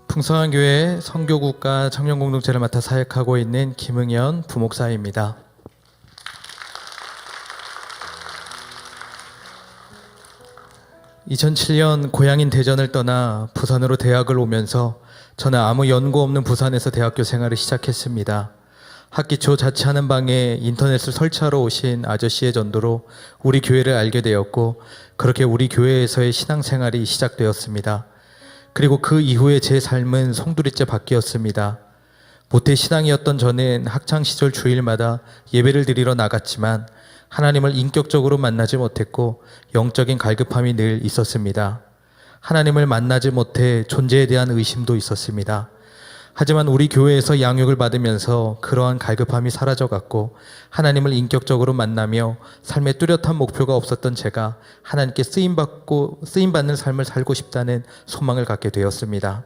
풍성한 교회 선교국가 청년공동체를 맡아 사역하고 있는 김응현 부목사입니다. (2007년) 고향인 대전을 떠나 부산으로 대학을 오면서 저는 아무 연고 없는 부산에서 대학교 생활을 시작했습니다. 학기 초 자취하는 방에 인터넷을 설치하러 오신 아저씨의 전도로 우리 교회를 알게 되었고, 그렇게 우리 교회에서의 신앙생활이 시작되었습니다. 그리고 그 이후에 제 삶은 송두리째 바뀌었습니다. 모태 신앙이었던 저는 학창시절 주일마다 예배를 드리러 나갔지만 하나님을 인격적으로 만나지 못했고 영적인 갈급함이 늘 있었습니다. 하나님을 만나지 못해 존재에 대한 의심도 있었습니다. 하지만 우리 교회에서 양육을 받으면서 그러한 갈급함이 사라져갔고, 하나님을 인격적으로 만나며 삶에 뚜렷한 목표가 없었던 제가 하나님께 쓰임받는 삶을 살고 싶다는 소망을 갖게 되었습니다.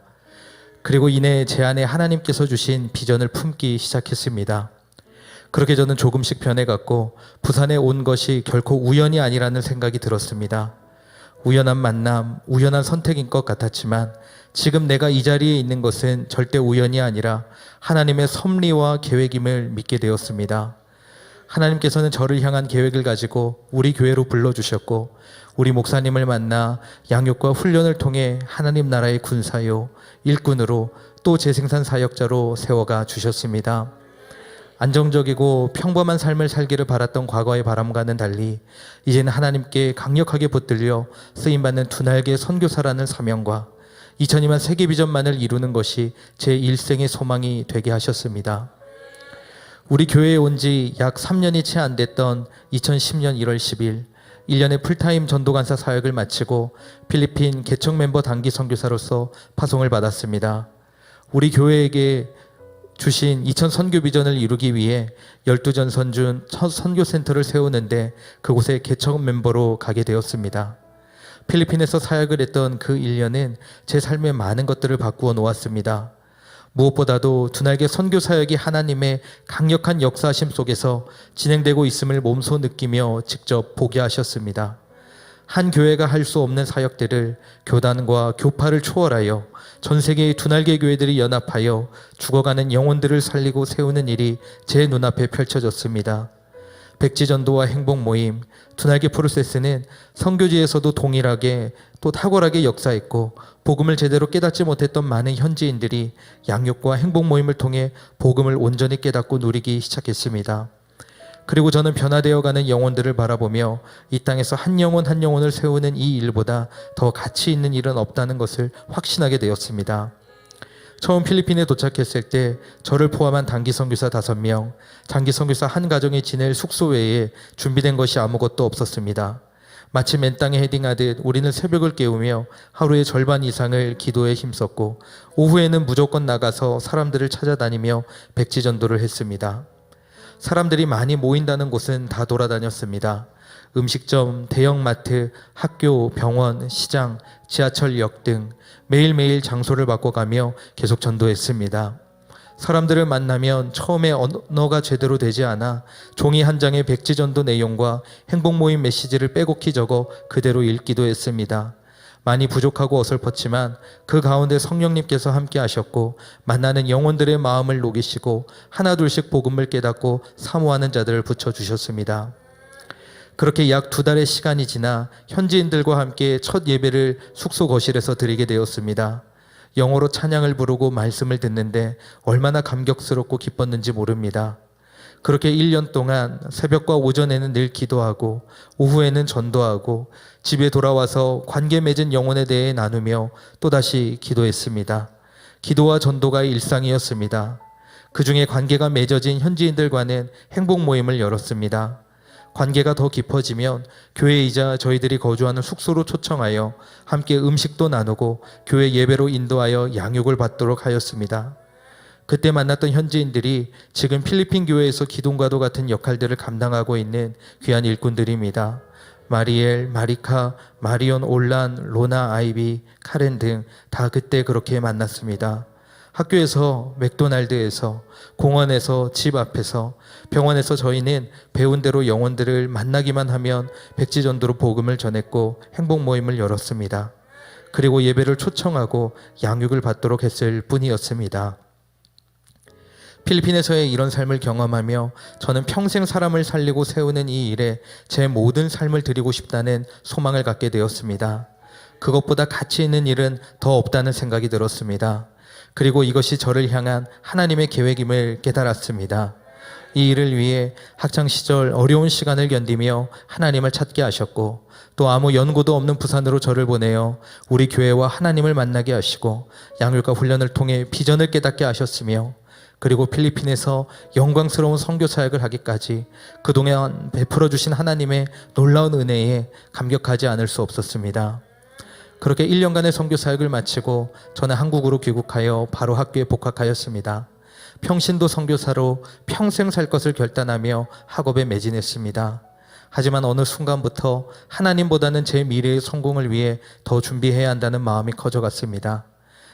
그리고 이내 제 안에 하나님께서 주신 비전을 품기 시작했습니다. 그렇게 저는 조금씩 변해갔고, 부산에 온 것이 결코 우연이 아니라는 생각이 들었습니다. 우연한 만남, 우연한 선택인 것 같았지만 지금 내가 이 자리에 있는 것은 절대 우연이 아니라 하나님의 섭리와 계획임을 믿게 되었습니다. 하나님께서는 저를 향한 계획을 가지고 우리 교회로 불러주셨고, 우리 목사님을 만나 양육과 훈련을 통해 하나님 나라의 군사요, 일꾼으로 또 재생산 사역자로 세워가 주셨습니다. 안정적이고 평범한 삶을 살기를 바랐던 과거의 바람과는 달리 이제는 하나님께 강력하게 붙들려 쓰임받는 두 날개 선교사라는 사명과 2002만 세계 비전만을 이루는 것이 제 일생의 소망이 되게 하셨습니다. 우리 교회에 온 지 약 3년이 채 안 됐던 2010년 1월 10일 1년의 풀타임 전도간사 사역을 마치고 필리핀 개척 멤버 단기 선교사로서 파송을 받았습니다. 우리 교회에게 주신 2000 선교 비전을 이루기 위해 12전 선준 선교센터를 세우는데 그곳에 개척 멤버로 가게 되었습니다. 필리핀에서 사역을 했던 그 1년은 제 삶에 많은 것들을 바꾸어 놓았습니다. 무엇보다도 두 날개 선교 사역이 하나님의 강력한 역사하심 속에서 진행되고 있음을 몸소 느끼며 직접 보게 하셨습니다. 한 교회가 할 수 없는 사역들을 교단과 교파를 초월하여 전 세계의 두 날개 교회들이 연합하여 죽어가는 영혼들을 살리고 세우는 일이 제 눈앞에 펼쳐졌습니다. 백지전도와 행복모임, 두 날개 프로세스는 선교지에서도 동일하게 또 탁월하게 역사했고, 복음을 제대로 깨닫지 못했던 많은 현지인들이 양육과 행복모임을 통해 복음을 온전히 깨닫고 누리기 시작했습니다. 그리고 저는 변화되어가는 영혼들을 바라보며 이 땅에서 한 영혼 한 영혼을 세우는 이 일보다 더 가치 있는 일은 없다는 것을 확신하게 되었습니다. 처음 필리핀에 도착했을 때 저를 포함한 단기 선교사 5명, 장기 선교사 한 가정이 지낼 숙소 외에 준비된 것이 아무것도 없었습니다. 마치 맨 땅에 헤딩하듯 우리는 새벽을 깨우며 하루의 절반 이상을 기도에 힘썼고, 오후에는 무조건 나가서 사람들을 찾아다니며 백지전도를 했습니다. 사람들이 많이 모인다는 곳은 다 돌아다녔습니다. 음식점, 대형마트, 학교, 병원, 시장, 지하철역 등 매일매일 장소를 바꿔가며 계속 전도했습니다. 사람들을 만나면 처음에 언어가 제대로 되지 않아 종이 한 장의 백지전도 내용과 행복모임 메시지를 빼곡히 적어 그대로 읽기도 했습니다. 많이 부족하고 어설펐지만 그 가운데 성령님께서 함께 하셨고, 만나는 영혼들의 마음을 녹이시고 하나둘씩 복음을 깨닫고 사모하는 자들을 붙여주셨습니다. 그렇게 약 2달의 시간이 지나 현지인들과 함께 첫 예배를 숙소 거실에서 드리게 되었습니다. 영어로 찬양을 부르고 말씀을 듣는데 얼마나 감격스럽고 기뻤는지 모릅니다. 그렇게 1년 동안 새벽과 오전에는 늘 기도하고 오후에는 전도하고 집에 돌아와서 관계 맺은 영혼에 대해 나누며 또다시 기도했습니다. 기도와 전도가 일상이었습니다. 그 중에 관계가 맺어진 현지인들과는 행복 모임을 열었습니다. 관계가 더 깊어지면 교회이자 저희들이 거주하는 숙소로 초청하여 함께 음식도 나누고 교회 예배로 인도하여 양육을 받도록 하였습니다. 그때 만났던 현지인들이 지금 필리핀 교회에서 기둥과도 같은 역할들을 감당하고 있는 귀한 일꾼들입니다. 마리엘, 마리카, 마리온, 올란, 로나, 아이비, 카렌 등 다 그때 그렇게 만났습니다. 학교에서, 맥도날드에서, 공원에서, 집 앞에서, 병원에서 저희는 배운 대로 영혼들을 만나기만 하면 백지전도로 복음을 전했고 행복 모임을 열었습니다. 그리고 예배를 초청하고 양육을 받도록 했을 뿐이었습니다. 필리핀에서의 이런 삶을 경험하며 저는 평생 사람을 살리고 세우는 이 일에 제 모든 삶을 드리고 싶다는 소망을 갖게 되었습니다. 그것보다 가치 있는 일은 더 없다는 생각이 들었습니다. 그리고 이것이 저를 향한 하나님의 계획임을 깨달았습니다. 이 일을 위해 학창시절 어려운 시간을 견디며 하나님을 찾게 하셨고, 또 아무 연고도 없는 부산으로 저를 보내어 우리 교회와 하나님을 만나게 하시고 양육과 훈련을 통해 비전을 깨닫게 하셨으며, 그리고 필리핀에서 영광스러운 선교 사역을 하기까지 그동안 베풀어 주신 하나님의 놀라운 은혜에 감격하지 않을 수 없었습니다. 그렇게 1년간의 선교 사역을 마치고 저는 한국으로 귀국하여 바로 학교에 복학하였습니다. 평신도 선교사로 평생 살 것을 결단하며 학업에 매진했습니다. 하지만 어느 순간부터 하나님보다는 제 미래의 성공을 위해 더 준비해야 한다는 마음이 커져갔습니다.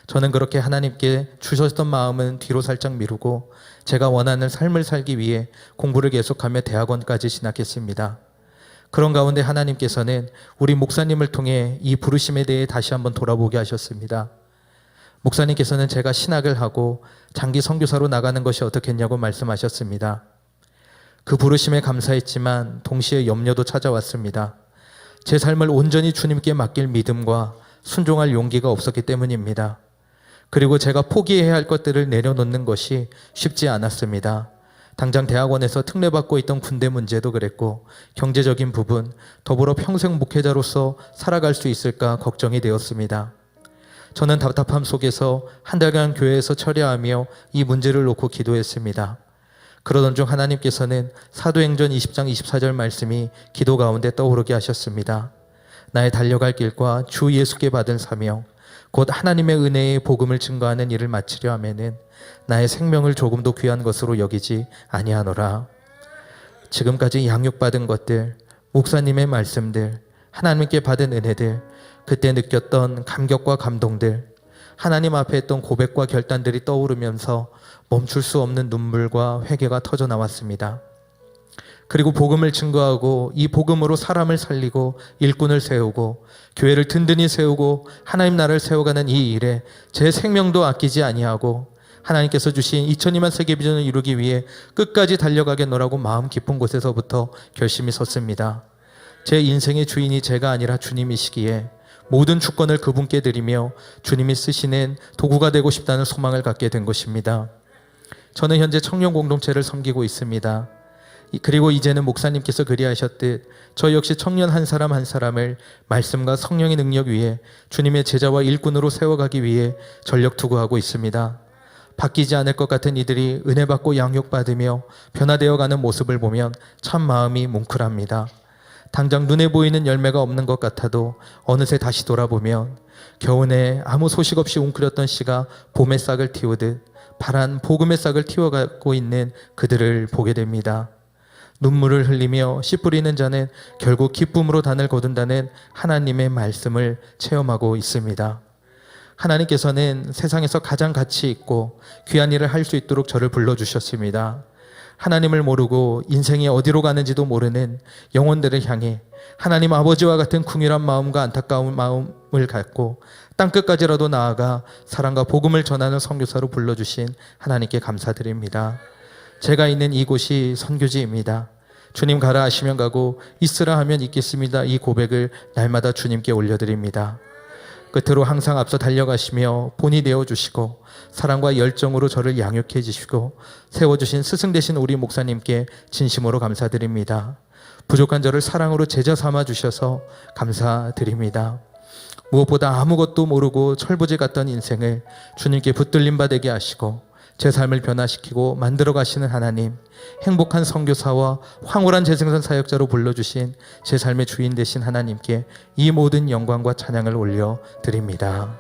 저는 그렇게 하나님께 주셨던 마음은 뒤로 살짝 미루고 제가 원하는 삶을 살기 위해 공부를 계속하며 대학원까지 진학했습니다. 그런 가운데 하나님께서는 우리 목사님을 통해 이 부르심에 대해 다시 한번 돌아보게 하셨습니다. 목사님께서는 제가 신학을 하고 장기 선교사로 나가는 것이 어떻겠냐고 말씀하셨습니다. 그 부르심에 감사했지만 동시에 염려도 찾아왔습니다. 제 삶을 온전히 주님께 맡길 믿음과 순종할 용기가 없었기 때문입니다. 그리고 제가 포기해야 할 것들을 내려놓는 것이 쉽지 않았습니다. 당장 대학원에서 특례받고 있던 군대 문제도 그랬고, 경제적인 부분, 더불어 평생 목회자로서 살아갈 수 있을까 걱정이 되었습니다. 저는 답답함 속에서 한 달간 교회에서 철야하며 이 문제를 놓고 기도했습니다. 그러던 중 하나님께서는 사도행전 20장 24절 말씀이 기도 가운데 떠오르게 하셨습니다. 나의 달려갈 길과 주 예수께 받은 사명, 곧 하나님의 은혜의 복음을 증거하는 일을 마치려 하면은 나의 생명을 조금도 귀한 것으로 여기지 아니하노라. 지금까지 양육받은 것들, 목사님의 말씀들, 하나님께 받은 은혜들, 그때 느꼈던 감격과 감동들, 하나님 앞에 했던 고백과 결단들이 떠오르면서 멈출 수 없는 눈물과 회개가 터져 나왔습니다. 그리고 복음을 증거하고 이 복음으로 사람을 살리고 일꾼을 세우고 교회를 든든히 세우고 하나님 나라를 세워가는 이 일에 제 생명도 아끼지 아니하고 하나님께서 주신 2002만 세계 비전을 이루기 위해 끝까지 달려가겠노라고 마음 깊은 곳에서부터 결심이 섰습니다. 제 인생의 주인이 제가 아니라 주님이시기에 모든 주권을 그분께 드리며 주님이 쓰시는 도구가 되고 싶다는 소망을 갖게 된 것입니다. 저는 현재 청년 공동체를 섬기고 있습니다. 그리고 이제는 목사님께서 그리하셨듯 저 역시 청년 한 사람 한 사람을 말씀과 성령의 능력 위에 주님의 제자와 일꾼으로 세워가기 위해 전력 투구하고 있습니다. 바뀌지 않을 것 같은 이들이 은혜 받고 양육받으며 변화되어 가는 모습을 보면 참 마음이 뭉클합니다. 당장 눈에 보이는 열매가 없는 것 같아도 어느새 다시 돌아보면 겨우내 아무 소식 없이 웅크렸던 씨가 봄의 싹을 틔우듯 파란 복음의 싹을 틔워가고 있는 그들을 보게 됩니다. 눈물을 흘리며 씨 뿌리는 자는 결국 기쁨으로 단을 거둔다는 하나님의 말씀을 체험하고 있습니다. 하나님께서는 세상에서 가장 가치 있고 귀한 일을 할 수 있도록 저를 불러주셨습니다. 하나님을 모르고 인생이 어디로 가는지도 모르는 영혼들을 향해 하나님 아버지와 같은 궁휼한 마음과 안타까운 마음을 갖고 땅끝까지라도 나아가 사랑과 복음을 전하는 선교사로 불러주신 하나님께 감사드립니다. 제가 있는 이곳이 선교지입니다. 주님 가라 하시면 가고 있으라 하면 있겠습니다. 이 고백을 날마다 주님께 올려드립니다. 끝으로 항상 앞서 달려가시며 본이 되어주시고 사랑과 열정으로 저를 양육해 주시고 세워주신 스승 되신 우리 목사님께 진심으로 감사드립니다. 부족한 저를 사랑으로 제자 삼아 주셔서 감사드립니다. 무엇보다 아무것도 모르고 철부지 같던 인생을 주님께 붙들림 받게 하시고 제 삶을 변화시키고 만들어 가시는 하나님, 행복한 선교사와 황홀한 재생산 사역자로 불러주신 제 삶의 주인 되신 하나님께 이 모든 영광과 찬양을 올려드립니다.